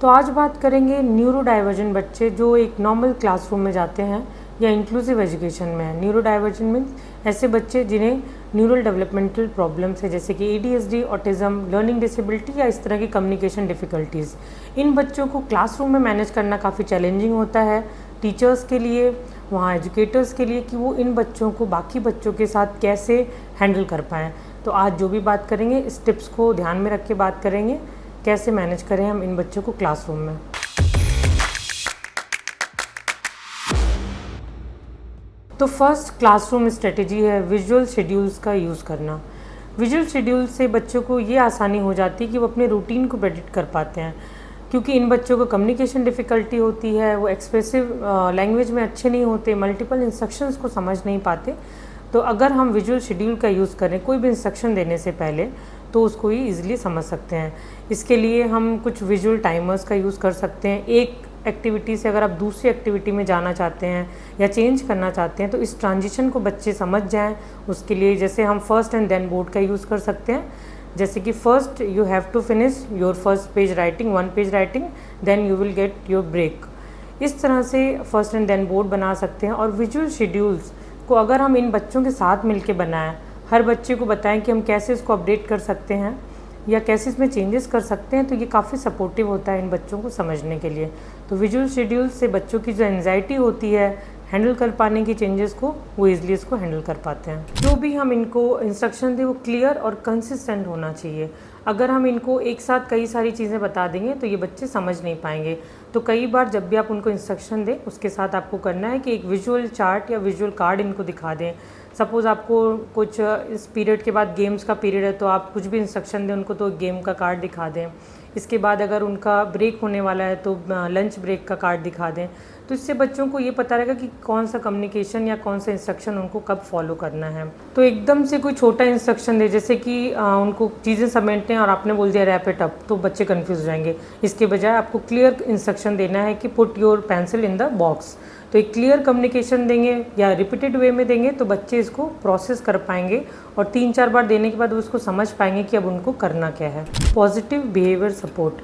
तो आज बात करेंगे न्यूरो डाइवर्जेंट बच्चे जो एक नॉर्मल क्लासरूम में जाते हैं या इंक्लूसिव एजुकेशन में है। न्यूरो डाइवर्जेंट मीन्स ऐसे बच्चे जिन्हें न्यूरल डेवलपमेंटल प्रॉब्लम्स है, जैसे कि ADHD, ऑटिज़म, लर्निंग डिसेबिलिटी या इस तरह की कम्युनिकेशन डिफ़िकल्टीज़। इन बच्चों को क्लासरूम में मैनेज करना काफ़ी चैलेंजिंग होता है टीचर्स के लिए, वहाँ एजुकेटर्स के लिए, कि वो इन बच्चों को बाकी बच्चों के साथ कैसे हैंडल कर पाएँ। तो आज जो भी बात करेंगे इस टिप्स को ध्यान में रख के बात करेंगे, कैसे मैनेज करें हम इन बच्चों को क्लासरूम में। तो फर्स्ट क्लासरूम स्ट्रेटेजी है विजुअल शेड्यूल्स का यूज़ करना। विजुअल शेड्यूल से बच्चों को ये आसानी हो जाती है कि वो अपने रूटीन को प्रेडिक्ट कर पाते हैं, क्योंकि इन बच्चों को कम्युनिकेशन डिफ़िकल्टी होती है, वो एक्सप्रेसिव लैंग्वेज में अच्छे नहीं होते, मल्टीपल इंस्ट्रक्शंस को समझ नहीं पाते। तो अगर हम विजुअल शेड्यूल का यूज़ करें कोई भी इंस्ट्रक्शन देने से पहले, तो उसको ही ईज़िली समझ सकते हैं। इसके लिए हम कुछ विजुअल टाइमर्स का यूज़ कर सकते हैं। एक एक्टिविटी से अगर आप दूसरी एक्टिविटी में जाना चाहते हैं या चेंज करना चाहते हैं, तो इस ट्रांजिशन को बच्चे समझ जाएं, उसके लिए जैसे हम फर्स्ट एंड देन बोर्ड का यूज़ कर सकते हैं। जैसे कि first you have to finish your first page writing, 1 page writing, then you will get your break. इस तरह से फर्स्ट एंड देन बोर्ड बना सकते हैं। और विजुअल शेड्यूल्स को अगर हम इन बच्चों के साथ मिलके बनाएं, हर बच्चे को बताएं कि हम कैसे इसको अपडेट कर सकते हैं या कैसे इसमें चेंजेस कर सकते हैं, तो ये काफ़ी सपोर्टिव होता है इन बच्चों को समझने के लिए। तो विजुअल शेड्यूल से बच्चों की जो एंजाइटी होती है हैंडल कर पाने की चेंजेस को, वो ईज़िली इसको हैंडल कर पाते हैं। जो भी हम इनको इंस्ट्रक्शन दें वो क्लियर और कंसिस्टेंट होना चाहिए। अगर हम इनको एक साथ कई सारी चीज़ें बता देंगे तो ये बच्चे समझ नहीं पाएंगे। तो कई बार जब भी आप उनको इंस्ट्रक्शन दें, उसके साथ आपको करना है कि एक विजुअल चार्ट या विजुअल कार्ड इनको दिखा दें। सपोज़ आपको कुछ इस पीरियड के बाद गेम्स का पीरियड है, तो आप कुछ भी इंस्ट्रक्शन दें उनको तो गेम का कार्ड दिखा दें। इसके बाद अगर उनका ब्रेक होने वाला है तो लंच ब्रेक का कार्ड दिखा दें। तो इससे बच्चों को ये पता रहेगा कि कौन सा कम्युनिकेशन या कौन सा इंस्ट्रक्शन उनको कब फॉलो करना है। तो एकदम से कोई छोटा इंस्ट्रक्शन दे, जैसे कि उनको चीज़ें समेटने और आपने बोल दिया रैप इट अप, तो बच्चे कंफ्यूज हो जाएंगे। इसके बजाय आपको क्लियर इंस्ट्रक्शन देना है कि put your pencil in the box. तो एक क्लियर कम्युनिकेशन देंगे या रिपीटेड वे में देंगे तो बच्चे इसको प्रोसेस कर पाएंगे और 3-4 बार देने के बाद वो उसको समझ पाएंगे कि अब उनको करना क्या है। Positive behaviour support.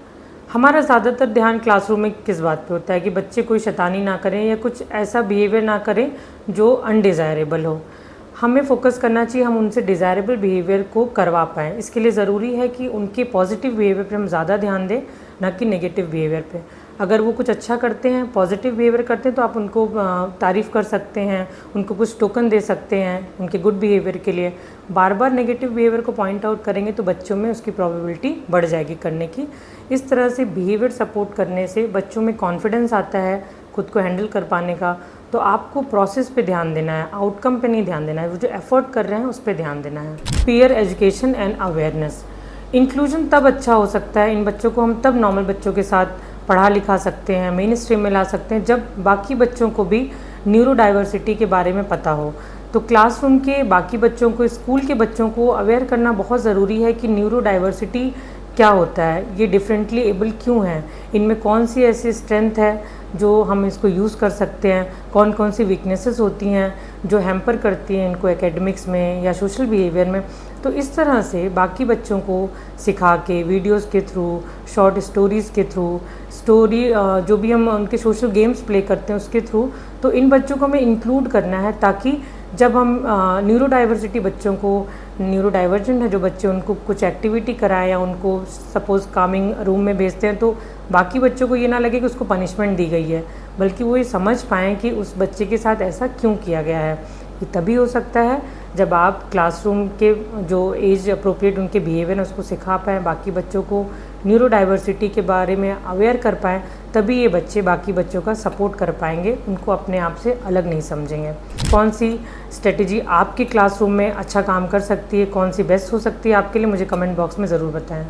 हमारा ज़्यादातर ध्यान क्लासरूम में किस बात पे होता है कि बच्चे कोई शैतानी ना करें या कुछ ऐसा बिहेवियर ना करें जो अनडिज़ायरेबल हो। हमें फोकस करना चाहिए हम उनसे डिज़ायरेबल बिहेवियर को करवा पाएँ। इसके लिए ज़रूरी है कि उनके पॉजिटिव बिहेवियर पे हम ज़्यादा ध्यान दें, ना कि नेगेटिव बिहेवियर पे। अगर वो कुछ अच्छा करते हैं, पॉजिटिव बिहेवियर करते हैं, तो आप उनको तारीफ़ कर सकते हैं, उनको कुछ टोकन दे सकते हैं उनके गुड बिहेवियर के लिए। बार बार नेगेटिव बिहेवियर को पॉइंट आउट करेंगे तो बच्चों में उसकी प्रोबेबिलिटी बढ़ जाएगी करने की। इस तरह से बिहेवियर सपोर्ट करने से बच्चों में कॉन्फिडेंस आता है खुद को हैंडल कर पाने का। तो आपको प्रोसेस पे ध्यान देना है, आउटकम पे नहीं ध्यान देना है। वो जो एफर्ट कर रहे हैं उस पर ध्यान देना है। Peer education and awareness. Inclusion तब अच्छा हो सकता है, इन बच्चों को हम तब नॉर्मल बच्चों के साथ पढ़ा लिखा सकते हैं, मेन स्ट्रीम में ला सकते हैं, जब बाकी बच्चों को भी न्यूरो डाइवर्सिटी के बारे में पता हो। तो क्लासरूम के बाकी बच्चों को, स्कूल के बच्चों को अवेयर करना बहुत ज़रूरी है कि न्यूरो डाइवर्सिटी क्या होता है, ये डिफरेंटली एबल क्यों हैं, इनमें कौन सी ऐसी स्ट्रेंथ है जो हम इसको यूज़ कर सकते हैं, कौन कौन सी वीकनेसेस होती हैं जो हैम्पर करती हैं इनको एकेडमिक्स में या सोशल बिहेवियर में। तो इस तरह से बाकी बच्चों को सिखा के, वीडियोस के थ्रू, शॉर्ट स्टोरीज़ के थ्रू, जो भी हम उनके सोशल गेम्स प्ले करते हैं उसके थ्रू, तो इन बच्चों को हमें इंक्लूड करना है, ताकि जब हम न्यूरो डाइवर्सिटी बच्चों को, न्यूरो डाइवर्जेंट है जो बच्चे, उनको कुछ एक्टिविटी कराएं या उनको सपोज़ कामिंग रूम में भेजते हैं, तो बाकी बच्चों को ये ना लगे कि उसको पनिशमेंट दी गई है, बल्कि वो ये समझ पाएँ कि उस बच्चे के साथ ऐसा क्यों किया गया है। ये तभी हो सकता है जब आप क्लासरूम के जो एज अप्रोप्रिएट उनके बिहेवियर है उसको सिखा पाएँ, बाकी बच्चों को न्यूरो डाइवर्सिटी के बारे में अवेयर कर पाएँ, तभी ये बच्चे बाकी बच्चों का सपोर्ट कर पाएंगे, उनको अपने आप से अलग नहीं समझेंगे। कौन सी स्ट्रेटजी आपके क्लासरूम में अच्छा काम कर सकती है, कौन सी बेस्ट हो सकती है आपके लिए, मुझे कमेंट बॉक्स में ज़रूर बताएं।